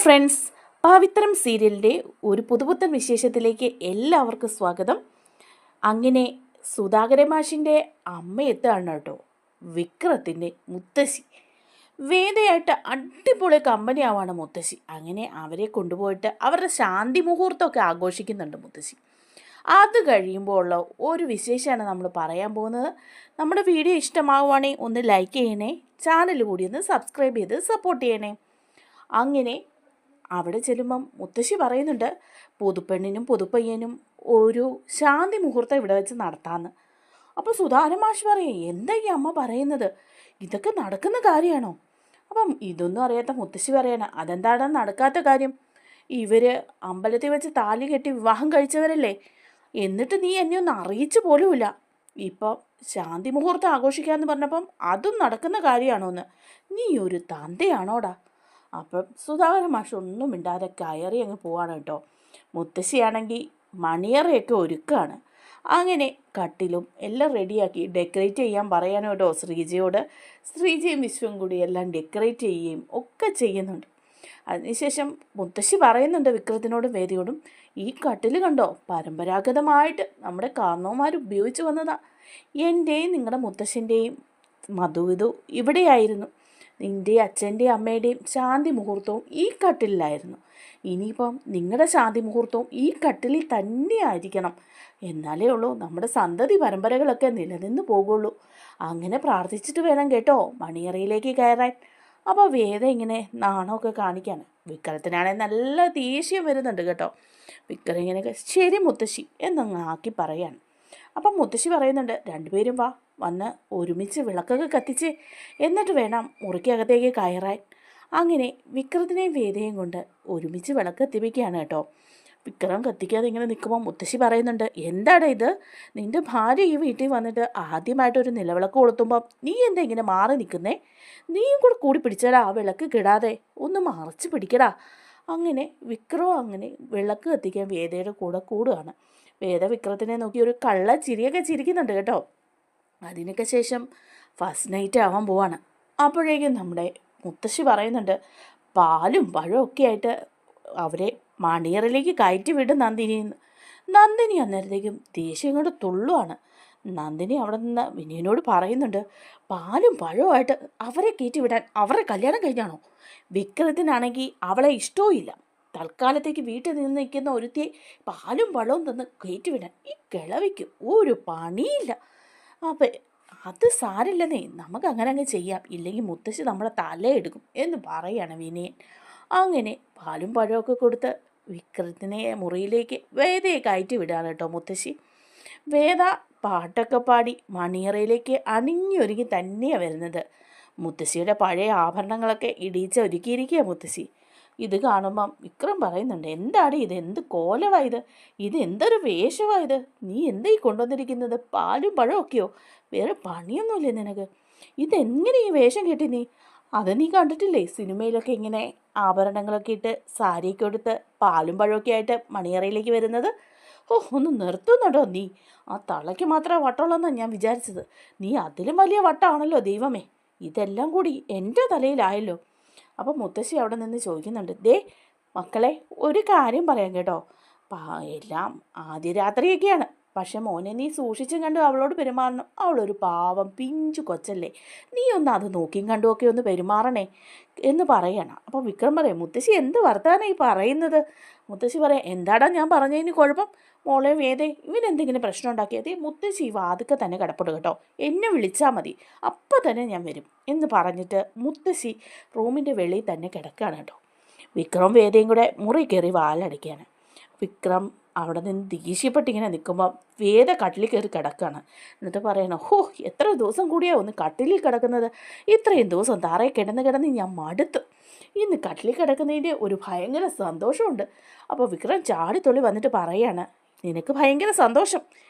Friends, പവിത്രം സീരിയലിൻ്റെ ഒരു പുതുപുത്തൻ വിശേഷത്തിലേക്ക് എല്ലാവർക്കും സ്വാഗതം. അങ്ങനെ സുധാകരൻ മാഷിൻ്റെ അമ്മ എത്തുകയാണ് കേട്ടോ. വിക്രത്തിൻ്റെ മുത്തശ്ശി വേദയായിട്ട് അടിപൊളി കമ്പനി ആവാണ് മുത്തശ്ശി. അങ്ങനെ അവരെ കൊണ്ടുപോയിട്ട് അവരുടെ ശാന്തി മുഹൂർത്തമൊക്കെ ആഘോഷിക്കുന്നുണ്ട് മുത്തശ്ശി. അത് കഴിയുമ്പോൾ ഉള്ള ഒരു വിശേഷമാണ് നമ്മൾ പറയാൻ പോകുന്നത്. നമ്മുടെ വീഡിയോ ഇഷ്ടമാവുകയാണെങ്കിൽ ഒന്ന് ലൈക്ക് ചെയ്യണേ, ചാനൽ കൂടി ഒന്ന് സബ്സ്ക്രൈബ് ചെയ്ത് സപ്പോർട്ട് ചെയ്യണേ. അങ്ങനെ അവിടെ ചെല്ലുമ്പം മുത്തശ്ശി പറയുന്നുണ്ട്, പുതുപ്പെണ്ണിനും പുതുപ്പയ്യനും ഒരു ശാന്തി മുഹൂർത്തം ഇവിടെ വെച്ച് നടത്താമെന്ന്. അപ്പോൾ സുധാകരൻ മാഷ് പറയും, എന്താ ഈ അമ്മ പറയുന്നത്, ഇതൊക്കെ നടക്കുന്ന കാര്യമാണോ? അപ്പം ഇതൊന്നും അറിയാത്ത മുത്തശ്ശി പറയണം, അതെന്താണ് നടക്കാത്ത കാര്യം? ഇവർ അമ്പലത്തിൽ വെച്ച് താലി കെട്ടി വിവാഹം കഴിച്ചവരല്ലേ, എന്നിട്ട് നീ എന്നെ ഒന്നും അറിയിച്ചു പോലുമില്ല. ഇപ്പം ശാന്തി മുഹൂർത്തം ആഘോഷിക്കാമെന്ന് പറഞ്ഞപ്പം അതും നടക്കുന്ന കാര്യമാണോ എന്ന്? നീ ഒരു തന്തയാണോടാ? അപ്പം സുധാകരൻ മാഷ് ഒന്നും മിണ്ടാതെ കയറി അങ്ങ് പോവാണ് കേട്ടോ. മുത്തശ്ശിയാണെങ്കിൽ മണിയറയൊക്കെ ഒരുക്കുകയാണ്. അങ്ങനെ കട്ടിലും എല്ലാം റെഡിയാക്കി ഡെക്കറേറ്റ് ചെയ്യാൻ പറയാനോ കേട്ടോ ശ്രീജയോട്. ശ്രീജയും വിശ്വം കൂടി എല്ലാം ഡെക്കറേറ്റ് ചെയ്യുകയും ഒക്കെ ചെയ്യുന്നുണ്ട്. അതിനുശേഷം മുത്തശ്ശി പറയുന്നുണ്ട് വിക്രത്തിനോടും വേദിയോടും, ഈ കട്ടിൽ കണ്ടോ, പരമ്പരാഗതമായിട്ട് നമ്മുടെ കാരണവന്മാർ ഉപയോഗിച്ച് വന്നതാ. എൻ്റെയും നിങ്ങളുടെ മുത്തശ്ശൻ്റെയും മധുവിധു ഇവിടെയായിരുന്നു. നിൻ്റെ അച്ഛൻ്റെയും അമ്മയുടെയും ശാന്തി മുഹൂർത്തവും ഈ കട്ടിലായിരുന്നു. ഇനിയിപ്പം നിങ്ങളുടെ ശാന്തി മുഹൂർത്തവും ഈ കട്ടിലിൽ തന്നെ ആയിരിക്കണം. എന്നാലേ ഉള്ളൂ നമ്മുടെ സന്തതി പരമ്പരകളൊക്കെ നിലനിന്ന് പോകുള്ളൂ. അങ്ങനെ പ്രാർത്ഥിച്ചിട്ട് വേണം കേട്ടോ മണിയറയിലേക്ക് കയറാൻ. അപ്പോൾ വേദ ഇങ്ങനെ നാണമൊക്കെ കാണിക്കാണ്. വിക്രത്തിനാണെങ്കിൽ നല്ല ദേഷ്യം വരുന്നുണ്ട് കേട്ടോ. വിക്രം ഇങ്ങനെയൊക്കെ ശരി മുത്തശ്ശി എന്നങ്ങ് ആക്കി പറയാണ്. അപ്പം മുത്തശ്ശി പറയുന്നുണ്ട്, രണ്ടുപേരും വാ, വന്ന് ഒരുമിച്ച് വിളക്കൊക്കെ കത്തിച്ച് എന്നിട്ട് വേണം മുറിക്കകത്തേക്ക് കയറാൻ. അങ്ങനെ വിക്രത്തിനെയും വേദയും കൊണ്ട് ഒരുമിച്ച് വിളക്ക് കത്തിപ്പിക്കുകയാണ് കേട്ടോ. വിക്രം കത്തിക്കാതെ ഇങ്ങനെ നിൽക്കുമ്പോൾ മുത്തശ്ശി പറയുന്നുണ്ട്, എന്താണ് ഇത്, നിൻ്റെ ഭാര്യ ഈ വീട്ടിൽ വന്നിട്ട് ആദ്യമായിട്ടൊരു നിലവിളക്ക് കൊളുത്തുമ്പം നീ എന്താ ഇങ്ങനെ മാറി നിൽക്കുന്നേ? നീയും കൂടെ കൂടി പിടിച്ചടാ, ആ വിളക്ക് കിടാതെ ഒന്ന് മറച്ച് പിടിക്കടാ. അങ്ങനെ വിക്രം അങ്ങനെ വിളക്ക് കത്തിക്കാൻ വേദയുടെ കൂടെ കൂടുകയാണ്. വേദ വിക്രത്തിനെ നോക്കി ഒരു കള്ള ചിരിയൊക്കെ ചിരിക്കുന്നുണ്ട് കേട്ടോ. അതിനൊക്കെ ശേഷം ഫസ്റ്റ് നൈറ്റ് ആവാൻ പോവാണ്. അപ്പോഴേക്കും നമ്മുടെ മുത്തശ്ശി പറയുന്നുണ്ട്, പാലും പഴവും ഒക്കെ ആയിട്ട് അവരെ മണിയറിലേക്ക് കയറ്റി വിടും നന്ദിനിന്ന്. നന്ദിനി അന്നേരത്തേക്കും ദേഷ്യം കൊണ്ട് തുള്ളുവാണ്. നന്ദിനി അവിടെ നിന്ന് വിനയനോട് പറയുന്നുണ്ട്, പാലും പഴവുമായിട്ട് അവരെ കയറ്റി വിടാൻ അവരുടെ കല്യാണം കഴിഞ്ഞാണോ? വിക്രത്തിനാണെങ്കിൽ അവളെ ഇഷ്ടവും ഇല്ല. തൽക്കാലത്തേക്ക് വീട്ടിൽ നിന്ന് നിൽക്കുന്ന ഒരുത്തിയെ പാലും പഴവും തന്ന് കയറ്റി വിടാൻ ഈ കിളവിക്ക് ഒരു പണിയില്ല. അപ്പം അത് സാരില്ലെന്നേ, നമുക്ക് അങ്ങനെ അങ്ങ് ചെയ്യാം, ഇല്ലെങ്കിൽ മുത്തശ്ശി നമ്മളെ തലയെടുക്കും എന്ന് പറയാണ് വിനയൻ. അങ്ങനെ പാലും പഴമൊക്കെ കൊടുത്ത് വിക്രത്തിനെ മുറിയിലേക്ക് വേദയെ കയറ്റി വിടാണ് കേട്ടോ മുത്തശ്ശി. വേദ പാട്ടൊക്കെ പാടി മണിയറയിലേക്ക് അണിഞ്ഞൊരുങ്ങി തന്നെയാണ് വരുന്നത്. മുത്തശ്ശിയുടെ പഴയ ആഭരണങ്ങളൊക്കെ ഇടിച്ച് ഒരുക്കിയിരിക്കുക മുത്തശ്ശി. ഇത് കാണുമ്പം വിക്രം പറയുന്നുണ്ട്, എന്താണ് ഇത്, എന്ത് കോലമായത്, ഇത് എന്തൊരു വേഷമായത്, നീ എന്താ ഈ കൊണ്ടുവന്നിരിക്കുന്നത്, പാലും പഴവും ഒക്കെയോ, വേറെ പണിയൊന്നുമില്ലേ നിനക്ക്, ഇതെങ്ങനെ ഈ വേഷം കെട്ടി നീ? അത് നീ കണ്ടിട്ടില്ലേ സിനിമയിലൊക്കെ ഇങ്ങനെ ആഭരണങ്ങളൊക്കെ ഇട്ട് സാരിയൊക്കെ എടുത്ത് പാലും പഴമൊക്കെ ആയിട്ട് മണിയറയിലേക്ക് വരുന്നത്? ഓ, ഒന്ന് നിർത്തുന്നുണ്ടോ നീ? ആ തളയ്ക്ക് മാത്രമേ വട്ടമുള്ളെന്നാണ് ഞാൻ വിചാരിച്ചത്. നീ അതിലും വലിയ വട്ടമാണല്ലോ ദൈവമേ, ഇതെല്ലാം കൂടി എൻ്റെ തലയിലായല്ലോ. അപ്പം മുത്തശ്ശി അവിടെ നിന്ന് ചോദിക്കുന്നുണ്ട്, ദേ മക്കളെ, ഒരു കാര്യം പറയാം കേട്ടോ, എല്ലാം ആദ്യ രാത്രിയൊക്കെയാണ്, പക്ഷെ മോനെ നീ സൂക്ഷിച്ചും കണ്ടു അവളോട് പെരുമാറണം. അവളൊരു പാവം പിഞ്ചു കൊച്ചല്ലേ, നീ ഒന്ന് അത് നോക്കിയും കണ്ടുമൊക്കെ ഒന്ന് പെരുമാറണേ എന്ന് പറയണം. അപ്പം വിക്രം പറയും, മുത്തശ്ശി എന്ത് വർത്താനം ഈ പറയുന്നത്? മുത്തശ്ശി പറയാം, എന്താടാ ഞാൻ പറഞ്ഞതിന് കുഴപ്പം? മോളെ വേദേ, ഇവനെന്തെങ്കിലും പ്രശ്നം ഉണ്ടാക്കിയത് മുത്തശ്ശി വാതുക്കെ തന്നെ കിടപ്പെടും കേട്ടോ, എന്നെ വിളിച്ചാൽ മതി, അപ്പം തന്നെ ഞാൻ വരും എന്ന് പറഞ്ഞിട്ട് മുത്തശ്ശി റൂമിൻ്റെ വെളിയിൽ തന്നെ കിടക്കുകയാണ് കേട്ടോ. വിക്രം വേദയും കൂടെ മുറി കയറി വാലടിക്കുകയാണ്. വിക്രം അവിടെ നിന്ന് ദേഷ്യപ്പെട്ടിങ്ങനെ നിൽക്കുമ്പം വേദ കട്ടിലിൽ കയറി കിടക്കുകയാണ്. എന്നിട്ട് പറയണം, ഹോ, എത്ര ദിവസം കൂടിയാണ് ഒന്ന് കട്ടിലിൽ കിടക്കുന്നത്, ഇത്രയും ദിവസം തറയിൽ കിടന്ന് ഞാൻ മടുത്തു, ഇന്ന് കട്ടിലിൽ കിടക്കുന്നതിൻ്റെ ഒരു ഭയങ്കര സന്തോഷമുണ്ട്. അപ്പോൾ വിക്രം ചാടിത്തൊള്ളി വന്നിട്ട് പറയാണ്, നിനക്ക് ഭയങ്കര സന്തോഷം,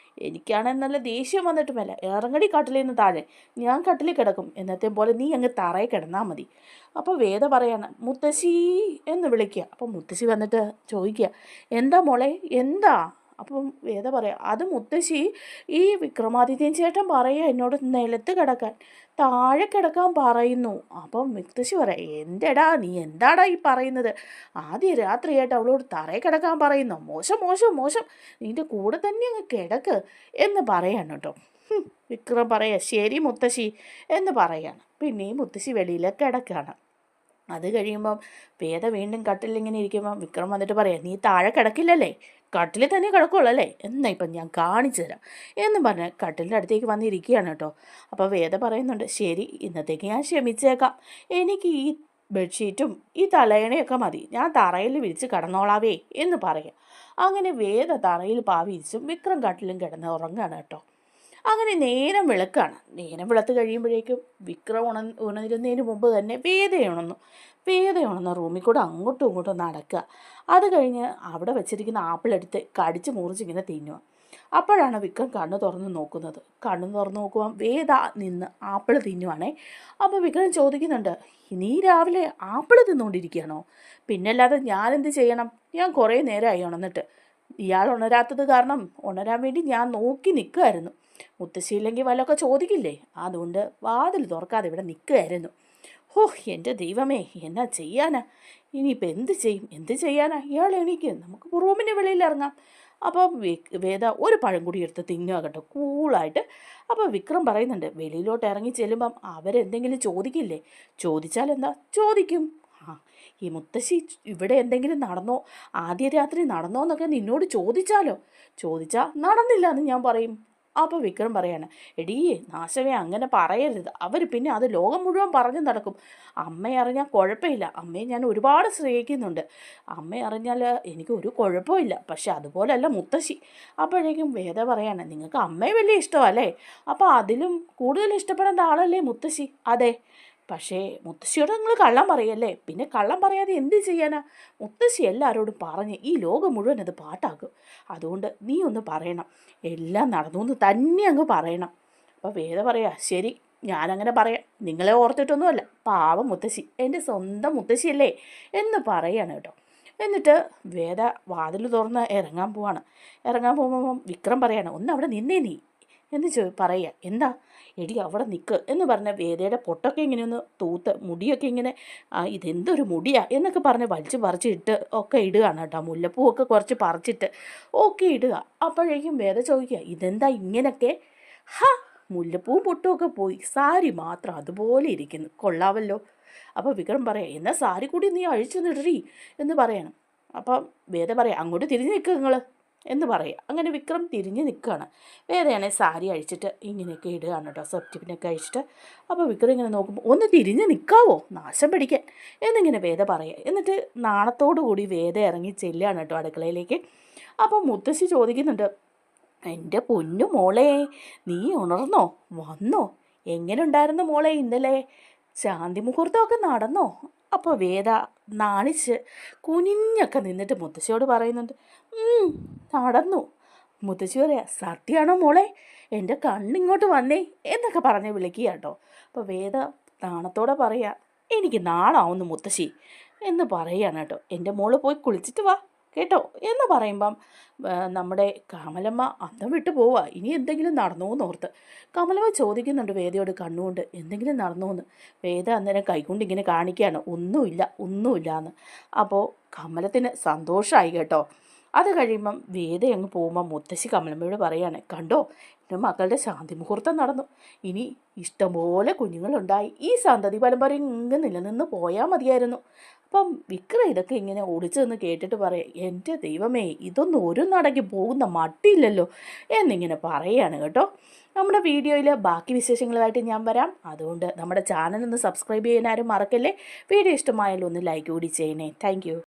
എനിക്കാണെങ്കിൽ നല്ല ദേഷ്യം വന്നിട്ടുമല്ല, ഇറങ്ങടി കട്ടിലിൽ നിന്ന് താഴെ, ഞാൻ കട്ടിലിൽ കിടക്കും, എന്നത്തെ പോലെ നീ അങ്ങ് തറയിൽ കിടന്നാൽ മതി. അപ്പോൾ വേദ പറയാണ്, മുത്തശ്ശി എന്ന് വിളിക്കുക. അപ്പോൾ മുത്തശ്ശി വന്നിട്ട് ചോദിക്കുക, എന്താ മോളെ, എന്താ? അപ്പം വേദ പറയാം, അത് മുത്തശ്ശി ഈ വിക്രമാദിത്യൻ ചേട്ടൻ പറയുക എന്നോട് നിലത്ത് കിടക്കാൻ, താഴെ കിടക്കാൻ പറയുന്നു. അപ്പം മുത്തശ്ശി പറയാം, എന്തെടാ നീ എന്താടാ ഈ പറയുന്നത്? ആദ്യ രാത്രിയായിട്ട് അവളോട് തറയിൽ കിടക്കാൻ പറയുന്നു, മോശം മോശം മോശം, നിൻ്റെ കൂടെ തന്നെ അങ്ങ് കിടക്ക് എന്ന് പറയാണ് കേട്ടോ. വിക്രം പറയാം, ശരി മുത്തശ്ശി എന്ന് പറയാണ്. പിന്നെയും മുത്തശ്ശി വെളിയിലേക്ക് കിടക്കുകയാണ്. അത് കഴിയുമ്പം വേദ വീണ്ടും കട്ടിലിങ്ങനെ ഇരിക്കുമ്പം വിക്രം വന്നിട്ട് പറയാം, നീ താഴെ കിടക്കില്ലല്ലേ, കട്ടിൽ തന്നെ കിടക്കുള്ളൂ അല്ലേ, എന്നാ ഇപ്പം ഞാൻ കാണിച്ചു തരാം എന്നും പറഞ്ഞ് കട്ടിലിൻ്റെ അടുത്തേക്ക് വന്നിരിക്കുകയാണ് കേട്ടോ. അപ്പോൾ വേദ പറയുന്നുണ്ട്, ശരി ഇന്നത്തേക്ക് ഞാൻ ക്ഷമിച്ചേക്കാം, എനിക്ക് ഈ ബെഡ്ഷീറ്റും ഈ തലയണയൊക്കെ മതി, ഞാൻ തറയിൽ വിരിച്ച് കിടന്നോളാവേ എന്ന് പറയാം. അങ്ങനെ വേദ തറയിൽ വിരിച്ചും വിക്രം കട്ടിലും കിടന്ന് ഉറങ്ങുകയാണ് കേട്ടോ. അങ്ങനെ നേരം വിളക്കാണ്. നേരം വിളത്ത് കഴിയുമ്പോഴേക്കും വിക്രം ഉണരുന്നതിന് മുമ്പ് തന്നെ വേദയുണർന്ന റൂമിൽ കൂടെ അങ്ങോട്ടും ഇങ്ങോട്ടും നടക്കുക. അത് കഴിഞ്ഞ് അവിടെ വെച്ചിരിക്കുന്ന ആപ്പിൾ എടുത്ത് കടിച്ച് മുറിച്ചിങ്ങനെ തിന്നുക. അപ്പോഴാണ് വിക്രം കണ്ണ് തുറന്ന് നോക്കുന്നത്. കണ്ണ് തുറന്ന് നോക്കുമ്പോൾ വേദ നിന്ന് ആപ്പിൾ തിന്നുവാണേ. അപ്പോൾ വിക്രം ചോദിക്കുന്നുണ്ട്, നീ രാവിലെ ആപ്പിൾ തിന്നുകൊണ്ടിരിക്കുകയാണോ? പിന്നല്ലാതെ ഞാനെന്ത് ചെയ്യണം? ഞാൻ കുറേ നേരമായി ഉണർന്നിട്ട്. ഇയാൾ ഉണരാത്തത് കാരണം ഉണരാൻ വേണ്ടി ഞാൻ നോക്കി നിൽക്കുമായിരുന്നു. മുത്തശ്ശിയില്ലെങ്കിൽ വല്ലതൊക്കെ ചോദിക്കില്ലേ, അതുകൊണ്ട് വാതിൽ തുറക്കാതെ ഇവിടെ നിൽക്കുകയായിരുന്നു. ഹോ എൻ്റെ ദൈവമേ, എന്നാ ചെയ്യാനാ? ഇനിയിപ്പോൾ എന്ത് ചെയ്യാനാ? ഇയാൾ എണീക്ക്, നമുക്ക് റൂമിൻ്റെ വെളിയിൽ ഇറങ്ങാം. അപ്പം വേദ ഒരു പഴം കൂടി എടുത്ത് തിന്നുക കേട്ടോ, കൂളായിട്ട്. അപ്പോൾ വിക്രം പറയുന്നുണ്ട്, വെളിയിലോട്ട് ഇറങ്ങി ചെല്ലുമ്പം അവരെന്തെങ്കിലും ചോദിക്കില്ലേ? ചോദിച്ചാൽ എന്താ? ചോദിക്കും, ഈ മുത്തശ്ശി ഇവിടെ എന്തെങ്കിലും നടന്നോ, ആദ്യ രാത്രി നടന്നോ എന്നൊക്കെ നിന്നോട് ചോദിച്ചാൽ നടന്നില്ല എന്ന് ഞാൻ പറയും. അപ്പോൾ വിക്രം പറയാണ്, എടീ നാശമേ അങ്ങനെ പറയരുത്, അവർ പിന്നെ അത് ലോകം മുഴുവൻ പറഞ്ഞു നടക്കും. അമ്മയെ അറിഞ്ഞാൽ കുഴപ്പമില്ല, അമ്മയെ ഞാൻ ഒരുപാട് സ്നേഹിക്കുന്നുണ്ട്, അമ്മയെ അറിഞ്ഞാൽ എനിക്ക് ഒരു കുഴപ്പമില്ല, പക്ഷെ അതുപോലെയല്ല മുത്തശ്ശി. അപ്പോഴേക്കും വേദ പറയാണ്, നിങ്ങൾക്ക് അമ്മയെ വലിയ ഇഷ്ടമല്ലേ, അപ്പോൾ അതിലും കൂടുതൽ ഇഷ്ടപ്പെടേണ്ട ആളല്ലേ മുത്തശ്ശി? അതെ, പക്ഷേ മുത്തശ്ശിയോട് നിങ്ങൾ കള്ളം പറയല്ലേ, പിന്നെ കള്ളം പറയാതെ എന്ത് ചെയ്യാനാ? മുത്തശ്ശി എല്ലാവരോടും പറഞ്ഞ് ഈ ലോകം മുഴുവൻ അത് പാട്ടാക്കും, അതുകൊണ്ട് നീ ഒന്ന് പറയണം, എല്ലാം നടന്നു എന്ന് തന്നെ അങ്ങ് പറയണം. അപ്പോൾ വേദ പറയാ, ശരി ഞാനങ്ങനെ പറയാം, നിങ്ങളെ ഓർത്തിട്ടൊന്നുമല്ല, പാവം മുത്തശ്ശി, എൻ്റെ സ്വന്തം മുത്തശ്ശിയല്ലേ എന്ന് പറയാണ് കേട്ടോ. എന്നിട്ട് വേദ വാതിൽ തുറന്ന് ഇറങ്ങാൻ പോകുമ്പോൾ വിക്രം പറയാണ്, ഒന്ന് അവിടെ നിന്നേ നീ എന്ന് പറയുക. എന്താ? എടി അവിടെ നിൽക്ക് എന്ന് പറഞ്ഞ വേദയുടെ പൊട്ടൊക്കെ ഇങ്ങനെ ഒന്ന് തൂത്ത് മുടിയൊക്കെ ഇങ്ങനെ ഇതെന്തൊരു മുടിയാ എന്നൊക്കെ പറഞ്ഞ് വലിച്ച് പറിച്ചിട്ട് ഒക്കെ ഇടുകയാണ് കേട്ടോ. മുല്ലപ്പൂവൊക്കെ കുറച്ച് പറിച്ചിട്ട് ഒക്കെ ഇടുക. അപ്പോഴേക്കും വേദ ചോദിക്കുക, ഇതെന്താ ഇങ്ങനെയൊക്കെ? മുല്ലപ്പൂവും പൊട്ടുമൊക്കെ പോയി, സാരി മാത്രം അതുപോലെ ഇരിക്കുന്നു, കൊള്ളാവല്ലോ. അപ്പോൾ വിക്രം പറയാം, എന്നാൽ സാരി കൂടി നീ അഴിച്ചു നിടറി എന്ന് പറയണം. അപ്പം വേദ പറയാം, അങ്ങോട്ട് തിരിഞ്ഞ് നിൽക്കുക നിങ്ങൾ എന്ന് പറയുക. അങ്ങനെ വിക്രം തിരിഞ്ഞ് നിൽക്കുകയാണ്. വേദയാണെ സാരി അഴിച്ചിട്ട് ഇങ്ങനെയൊക്കെ ഇടുകയാണ് കേട്ടോ, സെപ്റ്റിപ്പിനൊക്കെ അഴിച്ചിട്ട്. അപ്പോൾ വിക്രം ഇങ്ങനെ നോക്കുമ്പോൾ, ഒന്ന് തിരിഞ്ഞ് നിൽക്കാവോ, നാശം പിടിക്കാൻ എന്നിങ്ങനെ വേദ പറയുക. എന്നിട്ട് നാണത്തോടു കൂടി വേദ ഇറങ്ങി ചെല്ലുകയാണ് കേട്ടോ അടുക്കളയിലേക്ക്. അപ്പോൾ മുത്തശ്ശി ചോദിക്കുന്നുണ്ട്, എൻ്റെ പൊന്നു മോളെ, നീ ഉണർന്നോ, വന്നോ, എങ്ങനെ ഉണ്ടായിരുന്നു മോളെ ഇന്നലെ, ശാന്തി മുഹൂർത്തമൊക്കെ നടന്നോ? അപ്പോൾ വേദ നാണിച്ച് കുനിഞ്ഞൊക്കെ നിന്നിട്ട് മുത്തശ്ശിയോട് പറയുന്നുണ്ട്, നടന്നു. മുത്തശ്ശി പറയാ, സത്യമാണോ മോളെ, എൻ്റെ കണ്ണിങ്ങോട്ട് വന്നേ എന്നൊക്കെ പറഞ്ഞ് വിളിക്കുക കേട്ടോ. അപ്പോൾ വേദ നാണത്തോടെ പറയാ, എനിക്ക് നാണാവുന്നു മുത്തശ്ശി എന്ന് പറയുകയാണ് കേട്ടോ. എൻ്റെ മോള് പോയി കുളിച്ചിട്ട് വാ കേട്ടോ എന്ന് പറയുമ്പം നമ്മുടെ കമലമ്മ അന്തം വിട്ട് പോവുക. ഇനി എന്തെങ്കിലും നടന്നോ എന്നോർത്ത് കമലമ്മ ചോദിക്കുന്നുണ്ട് വേദയോട് കണ്ണുകൊണ്ട്, എന്തെങ്കിലും നടന്നോ എന്ന്. വേദ അന്നേരം കൈകൊണ്ട് ഇങ്ങനെ കാണിക്കുകയാണ്, ഒന്നുമില്ല എന്ന്. അപ്പോൾ കമലത്തിന് സന്തോഷമായി കേട്ടോ. അത് കഴിയുമ്പം വേദ അങ്ങ് പോകുമ്പോൾ മുത്തശ്ശി കമലമ്മയോട് പറയാണ്, കണ്ടോ എൻ്റെ മക്കളുടെ ശാന്തി മുഹൂർത്തം നടന്നു, ഇനി ഇഷ്ടംപോലെ കുഞ്ഞുങ്ങളുണ്ടായി, ഈ സന്തതി പരമ്പരയും ഇങ്ങ് നിലനിന്ന് പോയാൽ മതിയായിരുന്നു. അപ്പം വിക്രം ഇതൊക്കെ ഇങ്ങനെ ഓടിച്ചു നിന്ന് കേട്ടിട്ട് പറയാം, എൻ്റെ ദൈവമേ, ഇതൊന്നും ഒരു നടക്ക് പോകുന്ന മട്ടിയില്ലല്ലോ എന്നിങ്ങനെ പറയുകയാണ് കേട്ടോ. നമ്മുടെ വീഡിയോയിൽ ബാക്കി വിശേഷങ്ങളുമായിട്ട് ഞാൻ വരാം. അതുകൊണ്ട് നമ്മുടെ ചാനൽ ഒന്ന് സബ്സ്ക്രൈബ് ചെയ്യാൻ ആരും മറക്കല്ലേ. വീഡിയോ ഇഷ്ടമായാലും ഒന്ന് ലൈക്ക് കൂടി ചെയ്യണേ. താങ്ക്